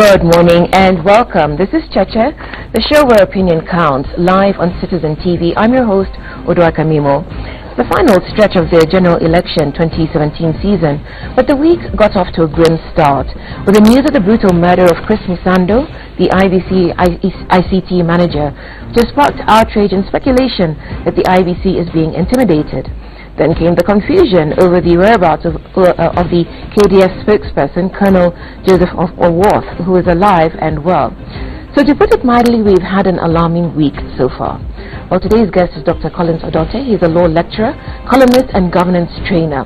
Good morning and welcome. This is Cheche, the show where opinion counts, live on Citizen TV. I'm your host, Oduaka Mimo. The final stretch of the general election 2017 season, but the week got off to a grim start with the news of the brutal murder of Chris Musando, the IBC ICT manager, which has sparked outrage and speculation that the IBC is being intimidated. Then came the confusion over the whereabouts of the KDF spokesperson, Colonel Joseph Oworth, who is alive and well. So to put it mildly, we've had an alarming week so far. Well, today's guest is Dr. Collins Odote. He's a law lecturer, columnist, and governance trainer.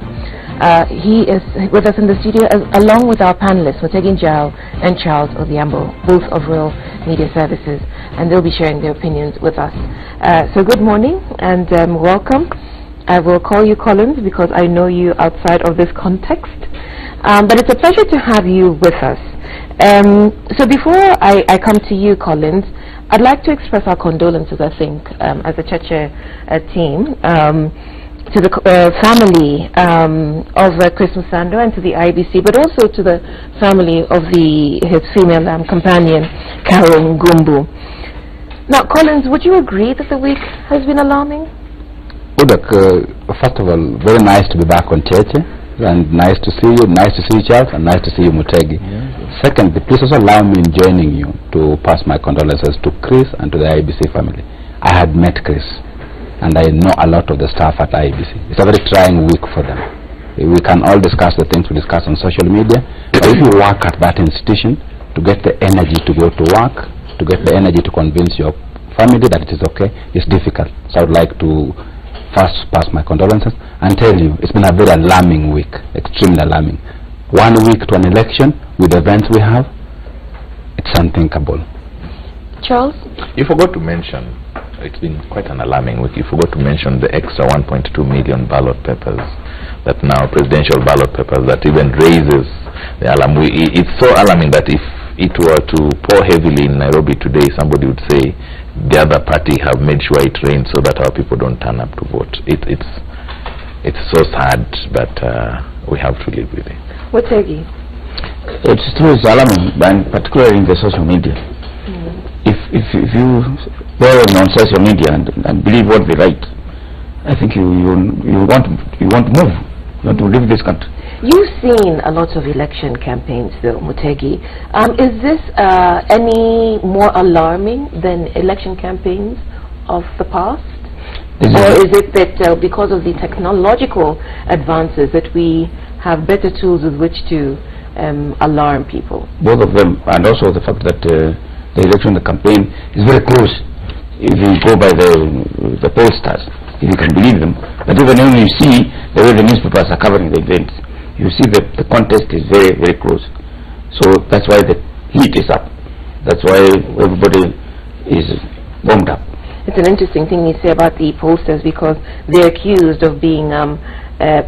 He is with us in the studio along with our panelists, Mutegi Njau and Charles Odhiambo, both of Royal Media Services, and they'll be sharing their opinions with us. So good morning and welcome. I will call you Collins because I know you outside of this context. But it's a pleasure to have you with us. So before I come to you, Collins, I'd like to express our condolences, I think, as a Cheche team, to the family of Chris Musando and to the IBC, but also to the family of his female companion, Carol Ngumbu. Now, Collins, would you agree that the week has been alarming? Udak, first of all, very nice to be back on Cheche, and nice to see you, nice to see you, Charles, and nice to see you, Mutegi. Yeah. Second, please also allow me in joining you to pass my condolences to Chris and to the IBC family. I had met Chris, and I know a lot of the staff at IBC. It's a very trying week for them. We can all discuss the things we discuss on social media, but if you work at that institution, to get the energy to go to work, to get the energy to convince your family that it is okay, it's difficult. So I would like to first pass my condolences and tell you it's been a very alarming week, extremely alarming. 1 week to an election with the events we have, it's unthinkable. Charles? You forgot to mention, it's been quite an alarming week, you forgot to mention the extra 1.2 million ballot papers, that now presidential ballot papers, that even raises the alarm. It's so alarming that if it were to pour heavily in Nairobi today, somebody would say the other party have made sure it rains so that our people don't turn up to vote. It's so sad, but we have to live with it. What's Egi? It's true, it's alarming, but particularly in the social media. If you go on social media and believe what they write, I think you want to move. You want to leave this country. You've seen a lot of election campaigns, though, Mutegi. Is this any more alarming than election campaigns of the past? Or is it that because of the technological advances that we have better tools with which to alarm people? Both of them, and also the fact that the election, the campaign is very close. If you go by the pollsters, if you can believe them. But even when you see the way the newspapers are covering the events, you see that the contest is very, very close. So that's why the heat is up. That's why everybody is warmed up. It's an interesting thing you say about the pollsters because they're accused of being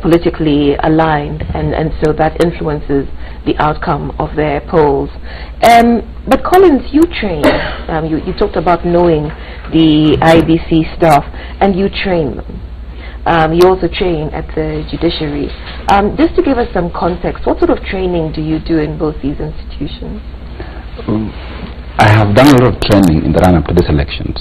politically aligned, and so that influences the outcome of their polls. But Collins, you train. You talked about knowing the IBC staff, and you train them. You also train at the judiciary. Just to give us some context, what sort of training do you do in both these institutions? I have done a lot of training in the run-up to these elections.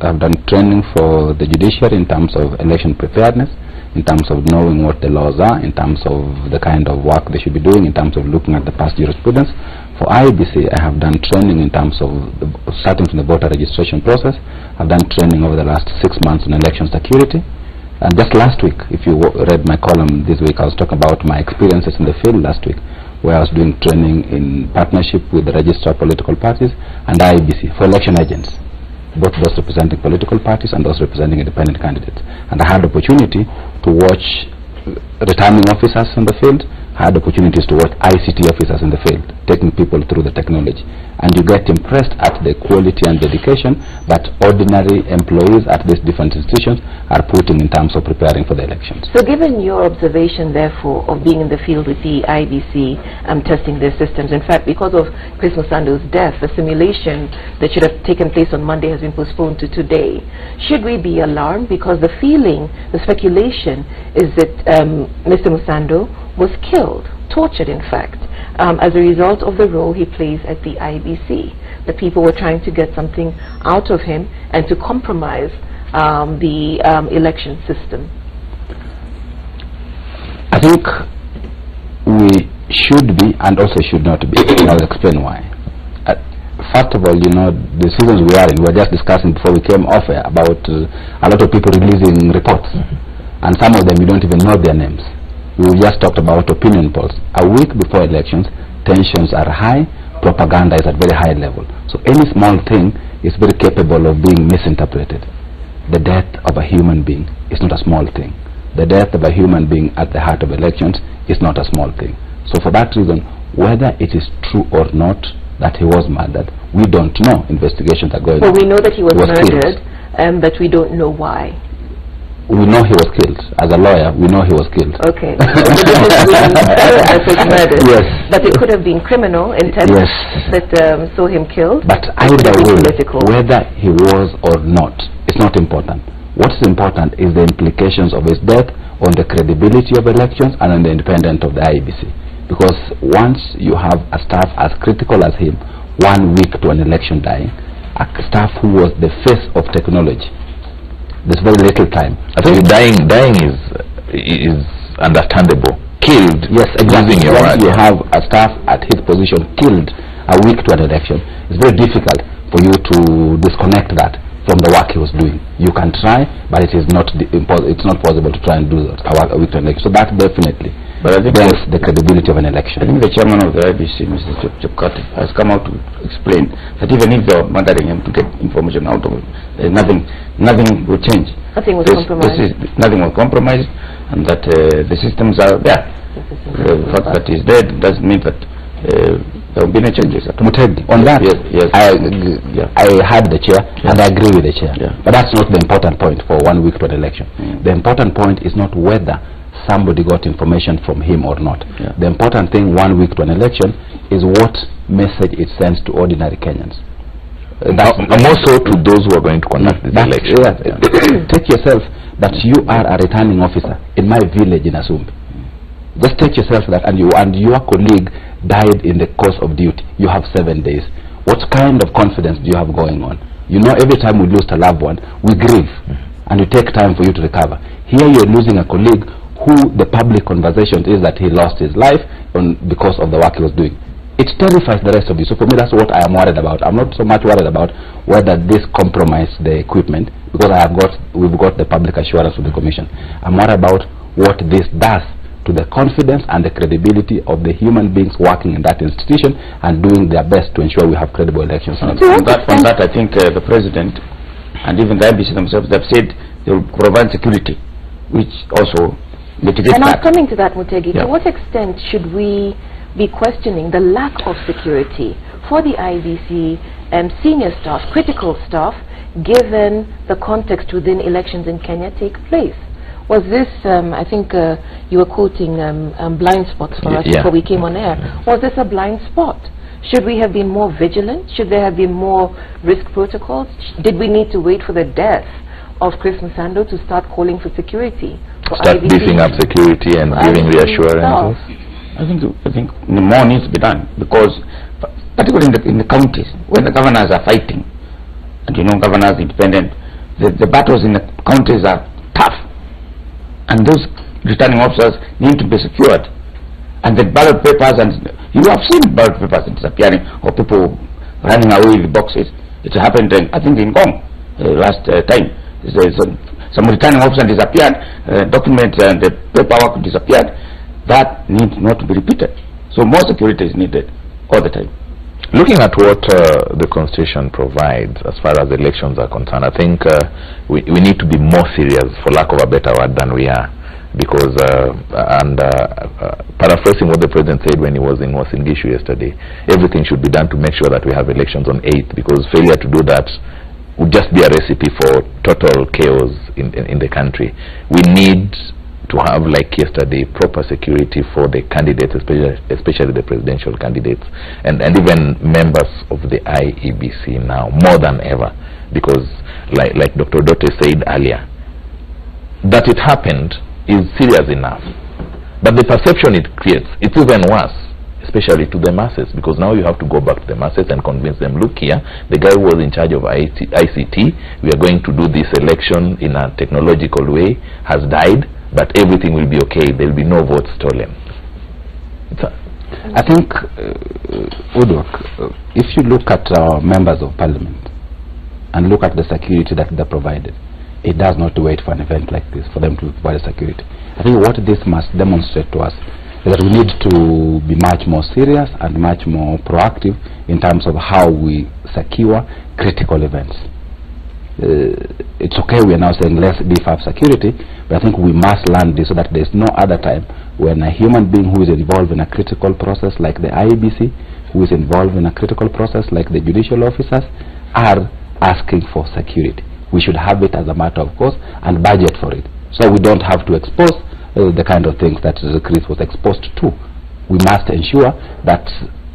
I've done training for the judiciary in terms of election preparedness, in terms of knowing what the laws are, in terms of the kind of work they should be doing, in terms of looking at the past jurisprudence. For IBC, I have done training in terms of starting from the voter registration process. I've done training over the last 6 months on election security. And just last week, if you read my column this week, I was talking about my experiences in the field last week, where I was doing training in partnership with the Register of Political Parties and IBC for election agents, both those representing political parties and those representing independent candidates. And I had the opportunity to watch returning officers in the field. I had opportunities to watch ICT officers in the field, taking people through the technology. And you get impressed at the quality and dedication that ordinary employees at these different institutions are putting in terms of preparing for the elections. So given your observation, therefore, of being in the field with the IBC testing their systems, in fact, because of Chris Musando's death, the simulation that should have taken place on Monday has been postponed to today. Should we be alarmed? Because the feeling, the speculation, is that Mr. Musando was killed, tortured in fact, as a result of the role he plays at the IBC. The people were trying to get something out of him and to compromise the election system. I think we should be and also should not be. I'll explain why. First of all, you know, the seasons we are in, we were just discussing before we came off air about a lot of people releasing reports, and some of them you don't even know their names. We just talked about opinion polls. A week before elections, tensions are high, propaganda is at very high level. So any small thing is very capable of being misinterpreted. The death of a human being is not a small thing. The death of a human being at the heart of elections is not a small thing. So for that reason, whether it is true or not that he was murdered, we don't know. Investigations are going on. Well, we know that he was murdered, killed. But we don't know why. We know he was killed. As a lawyer, we know he was killed. Okay. That was murdered. Yes. But it could have been criminal intent that saw him killed. But either way, whether he was or not, it's not important. What is important is the implications of his death on the credibility of elections and on the independence of the IEBC. Because once you have a staff as critical as him, 1 week to an election dying, a staff who was the face of technology, there's very little time. I think dying is understandable. Killed, yes, exactly. Once you have a staff at his position killed a week to an election, it's very difficult for you to disconnect that from the work he was doing. You can try, but it is not it's not possible to try and do that a week to an election. So that definitely brings the credibility of an election. I think the chairman of the IBC, Mr. Cheche, has come out to explain that even if they were murdering him to get information out of him, nothing will change. Nothing was compromised. Nothing was compromised, and that the systems are there. The fact that he's dead doesn't mean that there will be no changes. On that, yes. I heard the chair, and I agree with the chair. But that's not the important point for 1 week to an election. The important point is not whether somebody got information from him or not. The important thing 1 week to an election is what message it sends to ordinary Kenyans. More so to those who are going to conduct this election. Take yourself that you are a returning officer in my village in Asumbi. Just take yourself that, and your colleague died in the course of duty. You have 7 days. What kind of confidence do you have going on? You know, every time we lose a loved one, we grieve, and it takes time for you to recover. Here you're losing a colleague who the public conversation is that he lost his life because of the work he was doing. It terrifies the rest of you. So for me, that's what I am worried about. I'm not so much worried about whether this compromised the equipment, because we've got the public assurance of the commission. I'm worried about what this does to the confidence and the credibility of the human beings working in that institution and doing their best to ensure we have credible elections. On that, I think the president and even the IBC themselves have said they will provide security, which also mitigates that. And I'm coming to that, Mutegi. To what extent should we be questioning the lack of security for the IBC senior staff, critical staff, given the context within elections in Kenya take place? Was this, I think you were quoting blind spots for us before we came on air. Was this a blind spot? Should we have been more vigilant? Should there have been more risk protocols? Did we need to wait for the death of Chris Musando to start calling for security? Start beefing up security and giving reassurance? I think more needs to be done, because particularly in the counties, when the governors are fighting, and you know governors independent, the battles in the counties are tough. And those returning officers need to be secured. And the ballot papers, and you have seen ballot papers disappearing, or people running away with boxes. It happened, I think, in Gong last time. Some returning officer disappeared, documents and the paperwork disappeared. That needs not to be repeated. So more security is needed all the time. Looking at what the Constitution provides as far as elections are concerned, I think we need to be more serious, for lack of a better word, than we are. Because, paraphrasing what the President said when he was in Wasingishu yesterday, everything should be done to make sure that we have elections on 8th, because failure to do that would just be a recipe for total chaos in the country. We need to have, like yesterday, proper security for the candidates, especially the presidential candidates, and even members of the IEBC now, more than ever, because like Dr. Dote said earlier, that it happened is serious enough, but the perception it creates, it's even worse. especially to the masses, because now you have to go back to the masses and convince them, look here, the guy who was in charge of ICT, we are going to do this election in a technological way, has died, but everything will be okay, there will be no votes stolen. I think, if you look at members of parliament and look at the security that they provided, it does not wait for an event like this for them to provide security. I think what this must demonstrate to us is that we need to be much more serious and much more proactive in terms of how we secure critical events. It's okay we are now saying let's beef up security, but I think we must learn this so that there's no other time when a human being who is involved in a critical process like the IEBC, who is involved in a critical process like the judicial officers, are asking for security. We should have it as a matter of course and budget for it, so we don't have to expose the kind of things that Chris was exposed to. We must ensure that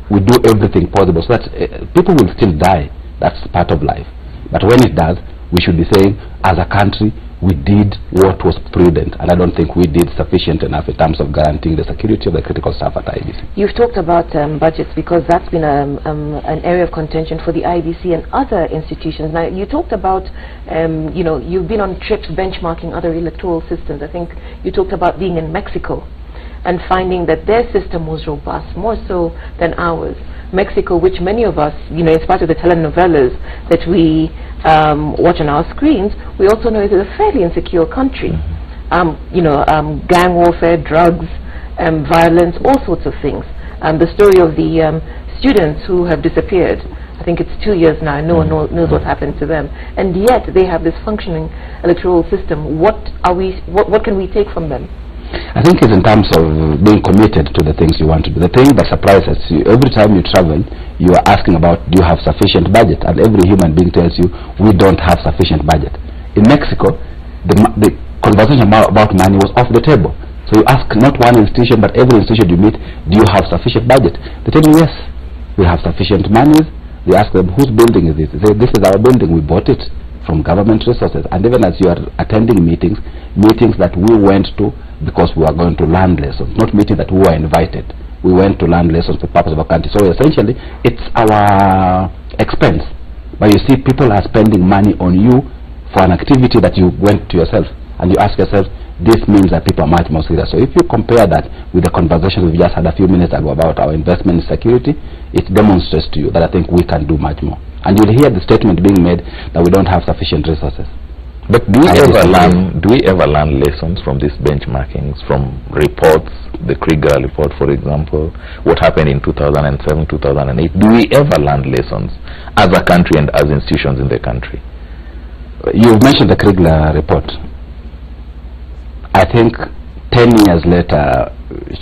we do everything possible so that people will still die. That's part of life. But when it does, we should be saying, as a country, we did what was prudent, and I don't think we did sufficient enough in terms of guaranteeing the security of the critical staff at IBC. You've talked about budgets, because that's been an area of contention for the IBC and other institutions. Now, you talked about, you know, you've been on trips benchmarking other electoral systems. I think you talked about being in Mexico and finding that their system was robust, more so than ours. Mexico, which many of us, you know, in spite of the telenovelas that we watch on our screens, we also know it is a fairly insecure country. You know, gang warfare, drugs, violence, all sorts of things. The story of the students who have disappeared, I think it's 2 years now, no one knows what happened to them, and yet they have this functioning electoral system. What can we take from them? I think it's in terms of being committed to the things you want to do. The thing that surprises you, every time you travel, you are asking about, do you have sufficient budget? And every human being tells you, we don't have sufficient budget. In Mexico, the conversation about money was off the table. So you ask not one institution, but every institution you meet, do you have sufficient budget? They tell you, yes, we have sufficient money. They ask them, whose building is this? They say, this is our building, we bought it from government resources. And even as you are attending meetings that we went to because we are going to learn lessons, not meetings that we were invited. We went to learn lessons for the purpose of our country. So essentially, it's our expense. But you see, people are spending money on you for an activity that you went to yourself. And you ask yourself, this means that people are much more serious. So if you compare that with the conversation we just had a few minutes ago about our investment in security, it demonstrates to you that I think we can do much more. And you'll hear the statement being made that we don't have sufficient resources. But do we ever learn lessons from these benchmarkings, from reports, the Krieger report, for example, what happened in 2007, 2008? Do we ever learn lessons as a country and as institutions in the country? You've mentioned the Krieger report. I think 10 years later,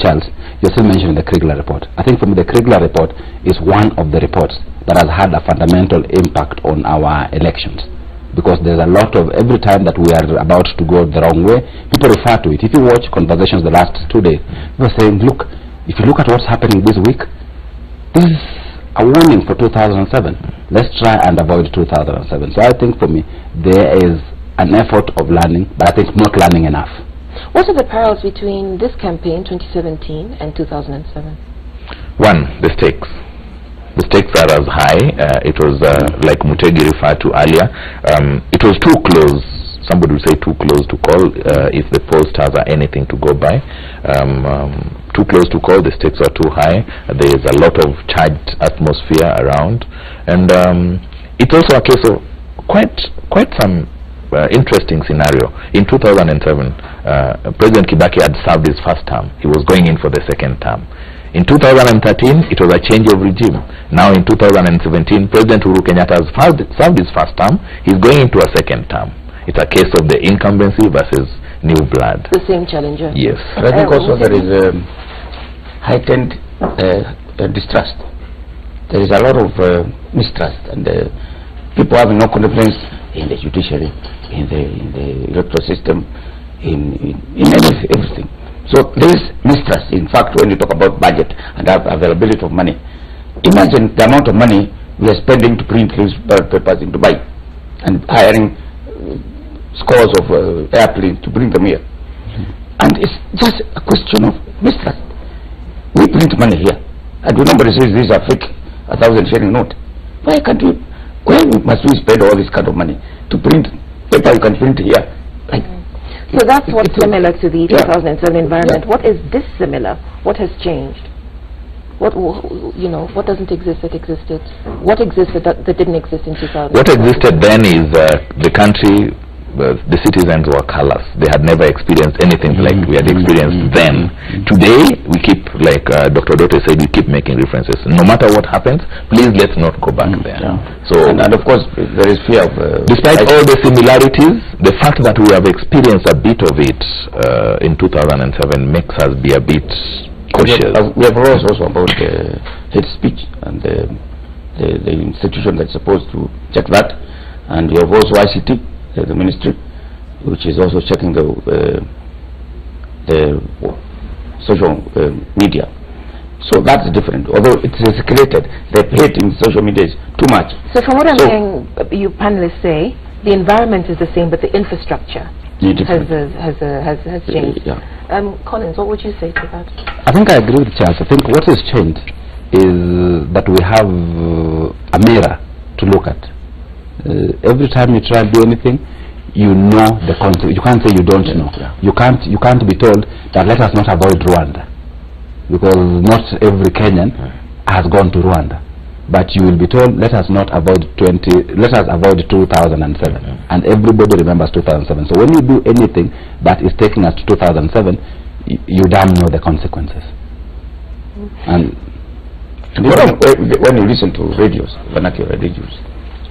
Charles, you're still mentioning the Krieger report. I think for me the Krieger report is one of the reports that has had a fundamental impact on our elections. Because there's a lot of, every time that we are about to go the wrong way, people refer to it. If you watch conversations the last 2 days, people are saying, look, if you look at what's happening this week, this is a warning for 2007. Let's try and avoid 2007. So I think for me, there is an effort of learning, but I think not learning enough. What are the parallels between this campaign, 2017, and 2007? One, the stakes. The stakes are as high. It was like Mutegi referred to earlier. It was too close. Somebody would say too close to call if the pollsters are anything to go by. Too close to call. The stakes are too high. There is a lot of charged atmosphere around, and it's also a case of quite some interesting scenario. In 2007, President Kibaki had served his first term. He was going in for the second term. In 2013, it was a change of regime. Now in 2017, President Uhuru Kenyatta has served his first term. He's going into a second term. It's a case of the incumbency versus new blood. The same challenger. Yes. But I think also there is heightened distrust. There is a lot of mistrust, and people having no confidence in the judiciary, in the electoral system, in everything. So there is mistrust. In fact, when you talk about budget and availability of money, imagine the amount of money we are spending to print these ballot papers in Dubai and hiring scores of airplanes to bring them here. And it's just a question of mistrust. We print money here. And when somebody says these are fake 1,000 shilling note, why must we spend all this kind of money to print paper you can print here? Like, so that's what's similar to the 2007 environment. What is dissimilar? What has changed? What doesn't exist that existed? What existed that didn't exist in 2000? What existed then is the country, the citizens were callous. They had never experienced anything like we had experienced then. Today, we keep, like Dr. Dote said, we keep making references. No matter what happens, please let's not go back there. So, and of course, there is fear of... despite all the similarities, the fact that we have experienced a bit of it in 2007 makes us be a bit cautious. We have also about hate speech and the institution that's supposed to check that. And we have also ICT. The ministry, which is also checking the social media. So that's different. Although it's circulated, the hate in social media is too much. So from what I'm hearing you panelists say, the environment is the same, but the infrastructure has changed. Collins, what would you say to that? I think I agree with Charles. I think what has changed is that we have a mirror to look at. Every time you try to do anything, you know the concept. You can't say you don't know. You can't be told that let us not avoid Rwanda, because not every Kenyan has gone to Rwanda. But you will be told let us not avoid 2007, and everybody remembers 2007. So when you do anything that is taking us to 2007, you damn know the consequences. And when you listen to radios, vernacular radios,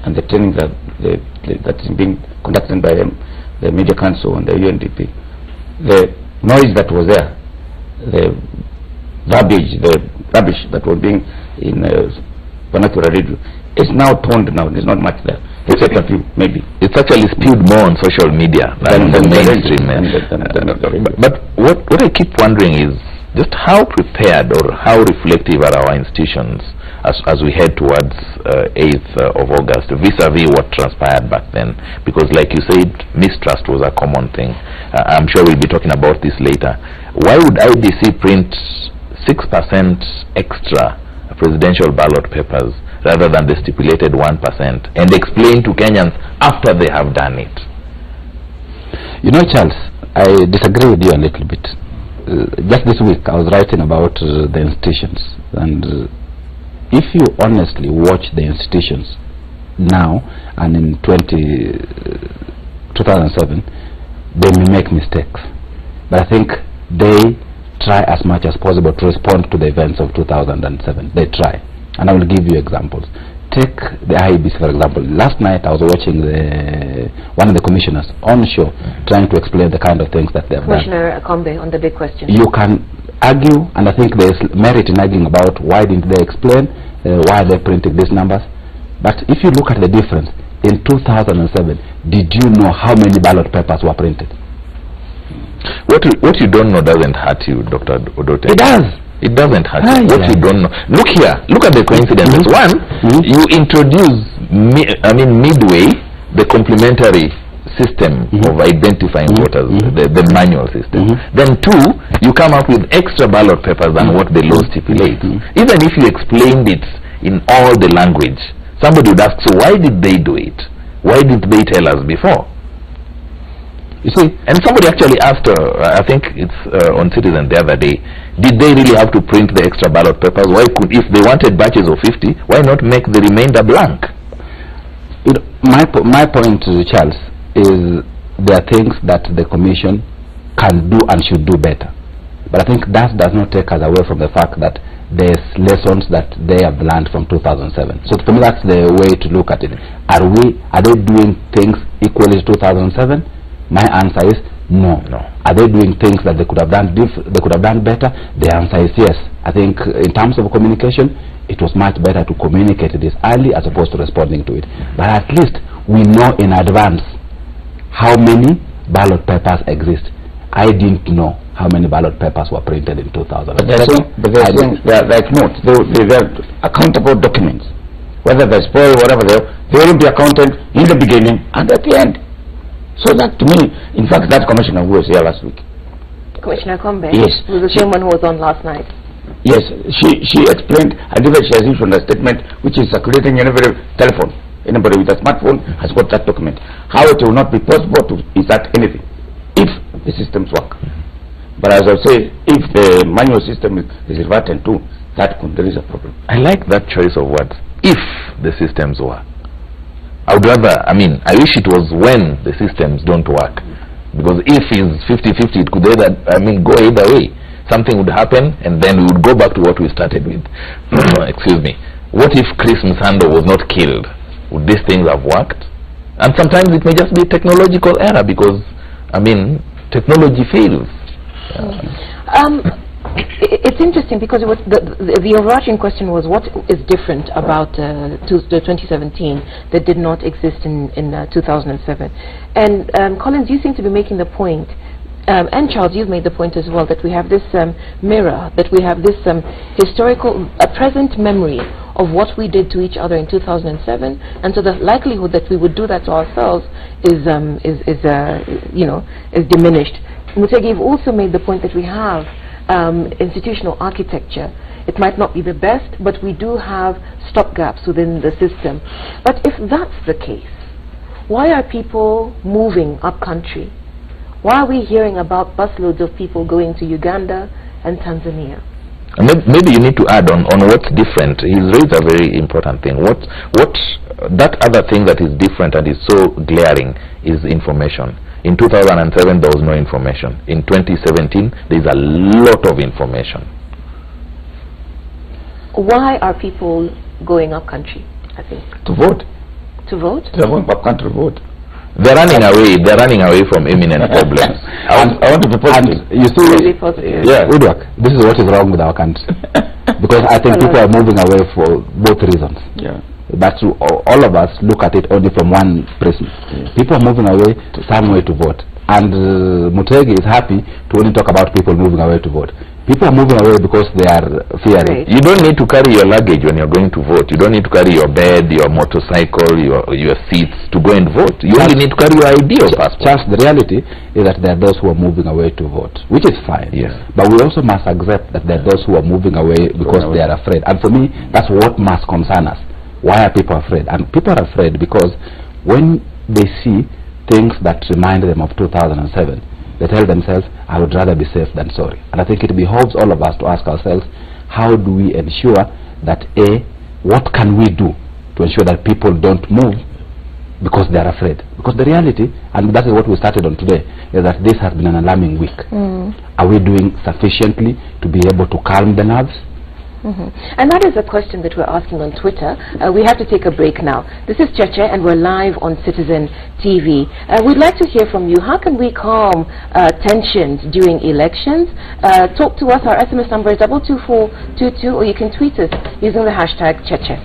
and the training that is being conducted by the Media Council and the UNDP, the noise that was there, the rubbish that was being in vernacular radio, is now toned down. There's not much there, except a few, maybe. It's actually spewed more on social media than the mainstream. But what I keep wondering is just how prepared or how reflective are our institutions as we head towards 8th of August vis-a-vis what transpired back then? Because like you said, mistrust was a common thing. I'm sure we'll be talking about this later. Why would IBC print 6% extra presidential ballot papers rather than the stipulated 1% and explain to Kenyans after they have done it? You know, Charles, I disagree with you a little bit. Just this week I was writing about the institutions, and if you honestly watch the institutions now and in 2007, they may make mistakes, but I think they try as much as possible to respond to the events of 2007. They try, and I will give you examples. Take the IEBC, for example. Last night I was watching one of the commissioners on show trying to explain the kind of things that they have done. Commissioner Akombe on the big question. You can argue, and I think there is merit in arguing about why didn't they explain, why they printed these numbers. But if you look at the difference, in 2007, did you know how many ballot papers were printed? What you don't know doesn't hurt you, Dr. Odote. It does. It doesn't hurt you. What you don't know. Look here. Look at the coincidences. One, you introduce, midway, the complementary system of identifying voters, the manual system. Then two, you come up with extra ballot papers than what the law stipulates. Even if you explained it in all the language, somebody would ask, so why did they do it? Why didn't they tell us before? You see, and somebody actually asked, I think it's on Citizen the other day, did they really have to print the extra ballot papers? Why could, if they wanted batches of 50, why not make the remainder blank? My point, Charles, is there are things that the Commission can do and should do better. But I think that does not take us away from the fact that there's lessons that they have learned from 2007. So for me, that's the way to look at it. Are they doing things equally to 2007? My answer is no. Are they doing things that they could have done better? The answer is yes. I think in terms of communication, it was much better to communicate this early as opposed to responding to it. But at least we know in advance how many ballot papers exist. I didn't know how many ballot papers were printed in 2000. But they're like notes. They're accountable documents. Whether they spoil or whatever, they will be accounted in the beginning and at the end. So that, to me, in fact, that commissioner who was here last week. Commissioner Akombe? Yes. Who was the chairman who was on last night? Yes, she explained, and even she has issued a statement which is circulating in every telephone. Anybody with a smartphone has got that document. How it will not be possible to insert anything if the systems work. But as I say, if the manual system is reverted to, there is a problem. I like that choice of words. If the systems work. I would rather, I wish it was when the systems don't work. Because if is 50-50, it could either, go either way. Something would happen and then we would go back to what we started with. Excuse me. What if Chris Msando was not killed? Would these things have worked? And sometimes it may just be technological error because, technology fails. It's interesting because it was the overarching question was what is different about the 2017 that did not exist in 2007. And Collins, you seem to be making the point, and Charles, you've made the point as well, that we have this mirror, that we have this historical, present memory of what we did to each other in 2007, and so the likelihood that we would do that to ourselves is diminished. Mutegi, you've also made the point that we have institutional architecture. It might not be the best, but we do have stopgaps within the system. But if that's the case, why are people moving up country? Why are we hearing about busloads of people going to Uganda and Tanzania? Maybe you need to add on what's different. He's raised a very important thing. What that other thing that is different and is so glaring is information. In 2007 there was no information. In 2017 there is a lot of information. Why are people going up country, I think? To vote. To vote? They're going up country to vote. They're running away from imminent problems. I want to be positive. You see, really positive. Yeah, Udwak, this is what is wrong with our country. Because I think people are moving away for both reasons. Yeah. But all of us look at it only from one prism. People are moving away to somewhere to vote. And Mutegi is happy to only talk about people moving away to vote. People are moving away because they are fearing. You don't need to carry your luggage when you're going to vote. You don't need to carry your bed, your motorcycle, your seats to go and vote. You only need to carry your ID or passport. Just the reality is that there are those who are moving away to vote, which is fine. Yes. But we also must accept that there are those who are moving away because they are afraid. And for me, that's what must concern us. Why are people afraid? And people are afraid because when they see things that remind them of 2007, they tell themselves, I would rather be safe than sorry. And I think it behoves all of us to ask ourselves, how do we ensure that what can we do to ensure that people don't move because they are afraid? Because the reality, and that is what we started on today, is that this has been an alarming week. Are we doing sufficiently to be able to calm the nerves? And that is a question that we're asking on Twitter. We have to take a break now. This is Cheche and we're live on Citizen TV. We'd like to hear from you. How can we calm tensions during elections? Talk to us. Our SMS number is 22422, or you can tweet us using the hashtag Cheche.